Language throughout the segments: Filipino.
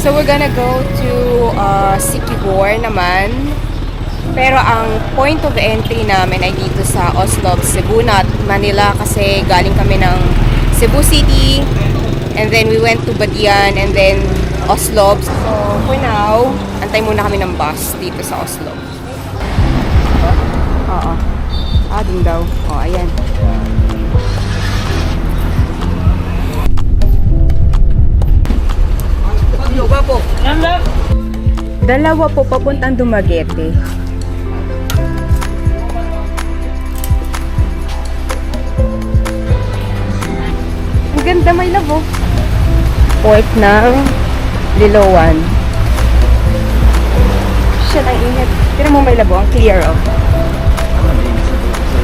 So we're gonna go to Siquijor naman. Pero ang point of entry namin ay dito sa Oslob, Cebu, not Manila, kasi galing kami ng Cebu City. And then we went to Badian and then Oslob. So for now, antay muna kami ng bus dito sa Oslob. Oo. Dun daw. Ayan. Dalawa po papuntang Dumaguete. Ang ganda, may labo. Port ng Liloan. Shit, ang init. Tira mo may labo, ang clear of.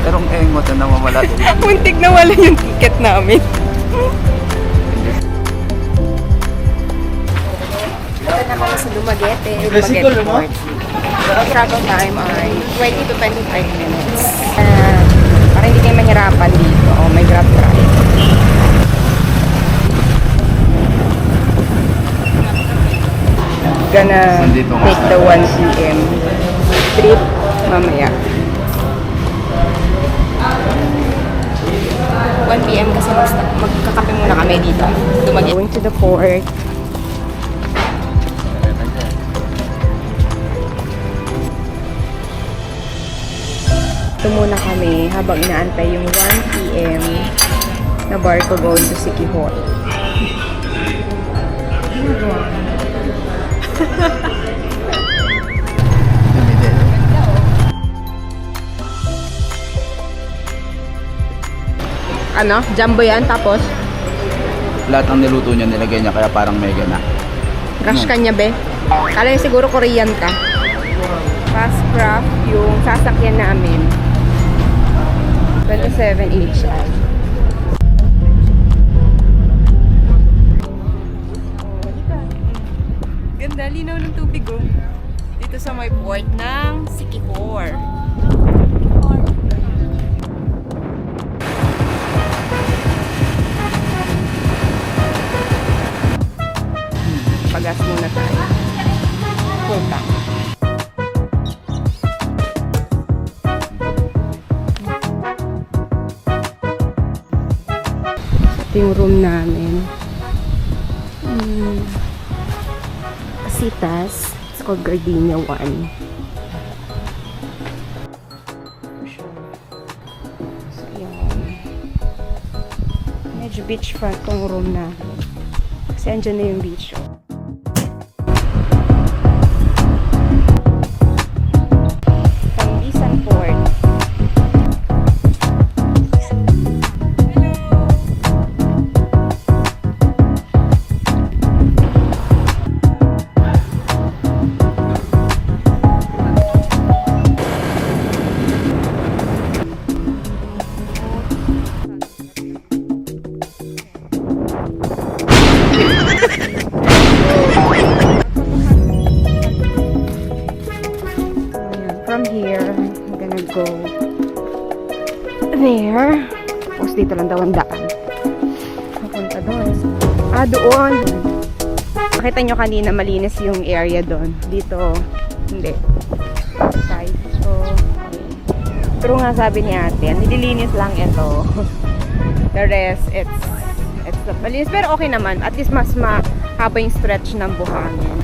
Tarong engot na namamala. Muntik na wala yung ticket namin. Ito na kami sa Dumaguete. Dumaguete Port. Travel time ay 20 to 25 minutes. Para hindi kayo mahirapan dito. May Grab drive. Gonna take the 1 p.m. trip mamaya. 1 p.m. kasi magkakape muna kami dito. Going to the port. Ito muna kami habang inaantay yung 1 p.m. na barko going to Siquijor. Ano? Jumbo yan, tapos? Lahat ng niluto niya nilagay niya kaya parang mega na. Crush ka niya, be? Kala niya siguro Korean ka. Fast craft yung sasakyan namin. 27 HI. Ganda, linaw ng tubig, oh. Dito sa may port ng Siquijor. Pagas muna tayo. Full tank. Ito yung room namin. Casitas. It's called Gardenia 1. So, yan. Medyo beachfront tong room namin. Kasi andyan na yung beach. Cambisan Port. From here, I'm gonna go there. Tapos dito lang daw ang daan. Papunta doon. Doon. Makita nyo kanina malinis yung area doon. Dito, hindi. Side. So, pero nga sabi ni ate, nililinis lang ito. The rest, it's the malinis. Pero okay naman. At least mas mahaba yung stretch ng buhangin.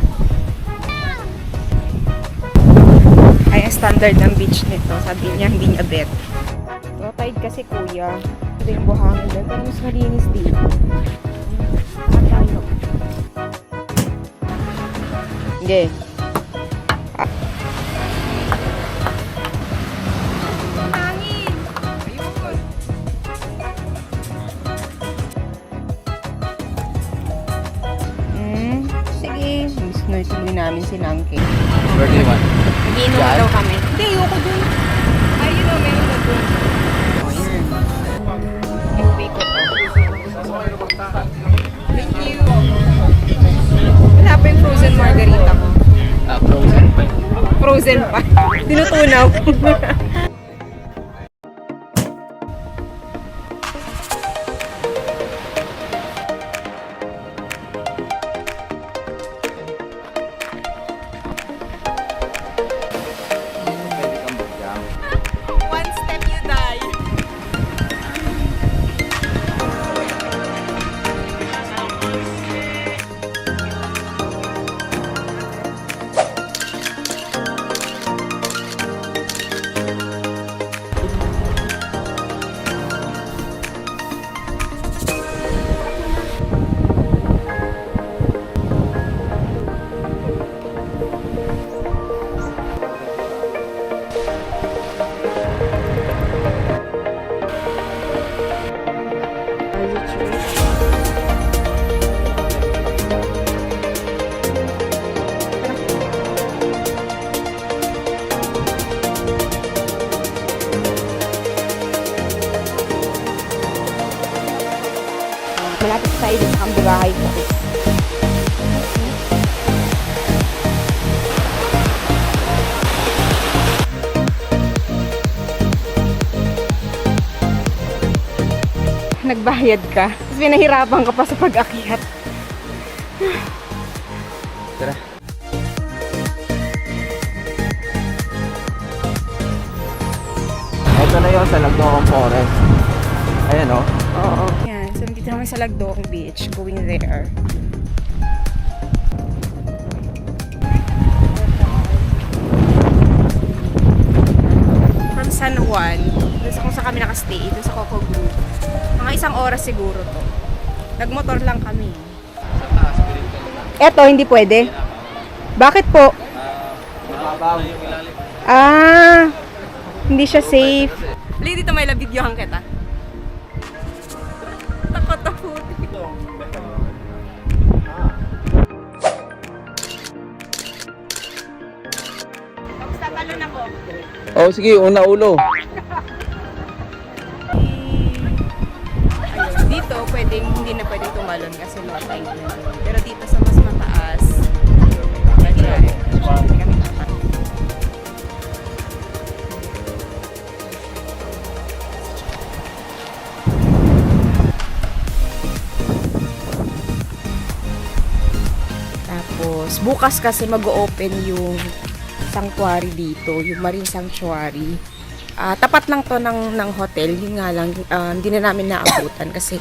Ay, standard ng beach nito. Sabi niya, hindi niya bet. Low tide kasi, kuya. Ito yung buhangin doon. Pero mas malinis dito. Tayo. Hindi. Hangin! Ayun. Sige. Tuloy namin si Nangke. Where do you want? Nag-iinom daw kami. Hindi, ayoko dun. Ay, yun o, meron na dun. O, yun. Iuwi ko to. Thank you. Wala pa yung frozen margarita ko. Frozen pa. Frozen pa. Tinutunaw. Malapit tayo dun sa Cambugahay ko. Nagbayad ka. Tapos pinahirapan ka pa sa pag-akyat. Tara. Ito na yun sa Lagdoong Forest. Ayan o. Oo. Yan. So, nandito naman sa Lagdoong Beach. Going there. From San Juan, dun sa kung saan kami nakastay, dun sa Coco Group. Mga 1 oras siguro to. Nagmotor lang kami. Eto, hindi pwede. Bakit po? Mababaw. Ah, hindi siya safe. Lady, dito may labidyohan kita. Takot-takot. Tapos tatalon ako. Oh, sige, una ulo. Ayun, dito pwedeng, hindi na pwedeng tumalon kasi low tide na. Pero dito sa mas mataas, pwede kami tapat. Tapos, bukas kasi mag-open yung sanctuary dito, yung Marine Sanctuary. Tapat lang to ng hotel, yun nga lang, hindi na namin naabutan kasi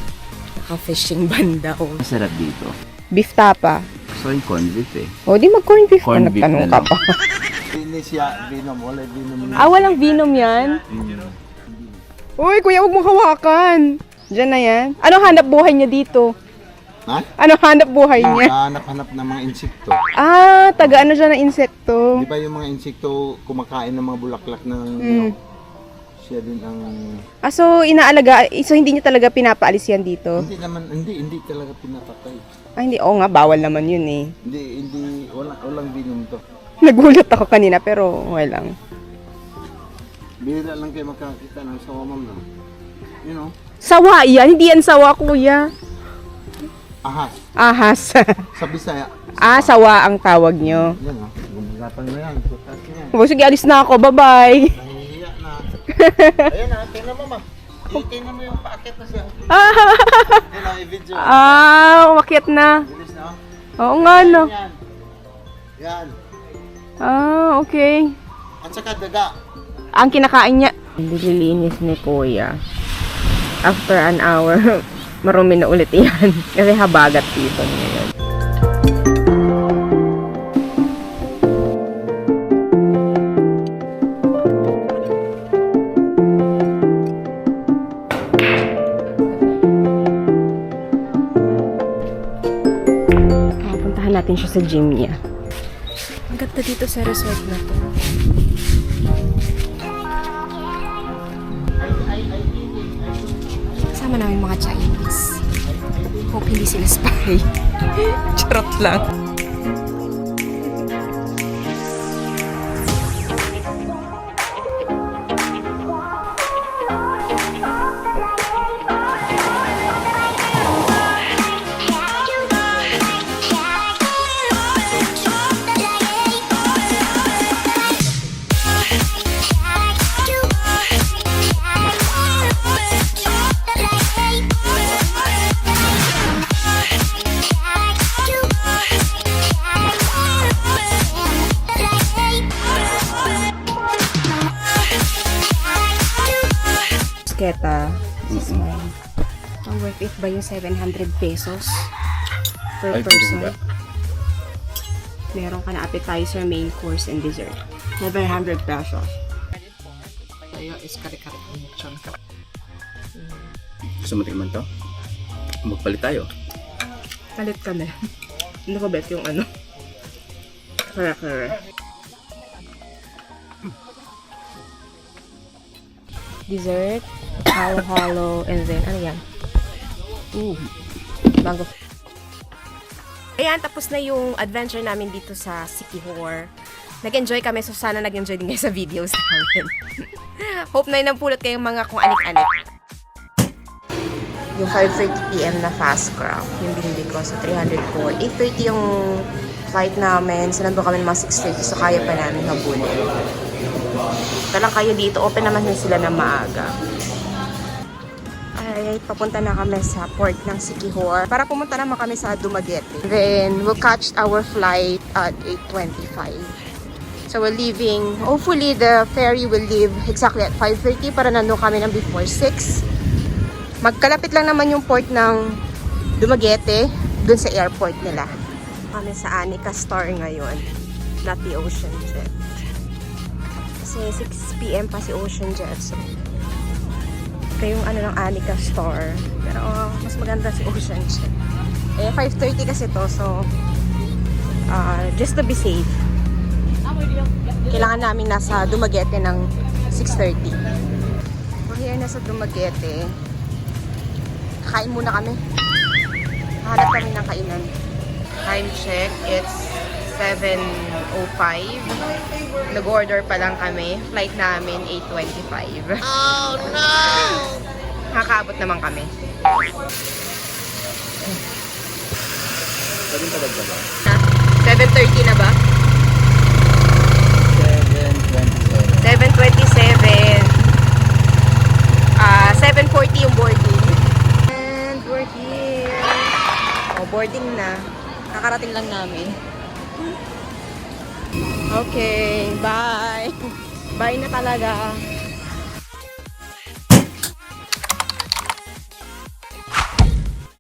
naka-fishing ban daw. Masarap dito. Beef tapa. So yung corned beef eh. O, di mag-corn beef Corned ka, beef nagtanong na ka lang. pa. Hindi siya venom, wala venom. Walang venom yan? Uy, kuya, huwag mong hawakan. Diyan na yan. Ano hanap buhay niya dito? Ha? Ano hanap buhay niya? Hanap-hanap ng mga insekto. Taga ano siya ng insekto. Di ba yung mga insekto kumakain ng mga bulaklak ng siya din ang So inaalaga, so hindi niya talaga pinapaalis yan dito? hindi naman hindi talaga pinapatay. Hindi. Oo nga, bawal naman yun eh. Hindi walang venom to. Nagulat ako kanina pero okay lang. Bihira lang kayo makakita ng sawa ma'am no. You know, Sawa yan, hindi yan sawa, kuya. ahas. Ahas. Sa Bisaya. Sawa ang tawag nyo. Yan oh. Gumagapang na yan. Sutas niya. Sige, alis na ako. Bye-bye. Nahihiya na. Ayan na, tingnan mo ma. Tingnan mo yung paakit na siya. Yan na, i-video. Umakyat na. Bilis na oh. Oo nga, no. Yan. Yan. Okay. At saka daga. Ang kinakain niya. Nililinis ni Kuya. After an hour, marumi na ulit yan. Kasi habagat season ngayon. Puntahan natin siya sa gym niya. Ang ganda dito sa resort na to. Kasama namin mga Chinese. Hope hindi sila spy. Charot lang. Keta. This is mine. Ang worth it ba yung 700 pesos per person? Meron ka na appetizer, main course, and dessert. 700 pesos. Tayo is kare-kare lechon. Gusto mo tikman to? Magpalit tayo. Palit kami. Hindi ko bet yung ano. Kare-kare. Dessert, halo-halo, and then, ano yan? Mango. Ayan, tapos na yung adventure namin dito sa Siquijor. Nag-enjoy kami, so sana nag-enjoy din kayo sa videos namin. Hope na napulot kayong mga kung anik-anik. Yung 5:30 PM na fast craft, yung binili ko sa 304. 8:30 yung flight namin. So, nandun kami mga 6:30. So, kaya pa namin habulin. Talang kayo dito. Open naman din sila na maaga. Ay, papunta na kami sa port ng Siquijor para pumunta naman kami sa Dumaguete. Then, we'll catch our flight at 8:25. So, we're leaving. Hopefully, the ferry will leave exactly at 5:30 para nandun kami ng before 6. Magkalapit lang naman yung port ng Dumaguete dun sa airport nila. Kami sa Anica Store ngayon, not the Ocean Jet. Kasi 6 PM pa si Ocean Jet. So, ito yung ano ng Anica Store. Pero mas maganda si Ocean Jet. 5:30 kasi to. So, just to be safe, kailangan namin nasa Dumaguete ng 6:30. We're here na sa Dumaguete. Kain muna kami. Hanap kami ng kainan. Time check, it's 7:05. Nag-order pa lang kami. Flight namin 8:25. Oh no! Nakakaabot naman kami. Sabi pa dagdagan. 7:30 na ba? 7:27. 7:40 yung boarding. And we're here. Boarding na. Nakarating lang namin. Okay, bye. Bye na talaga.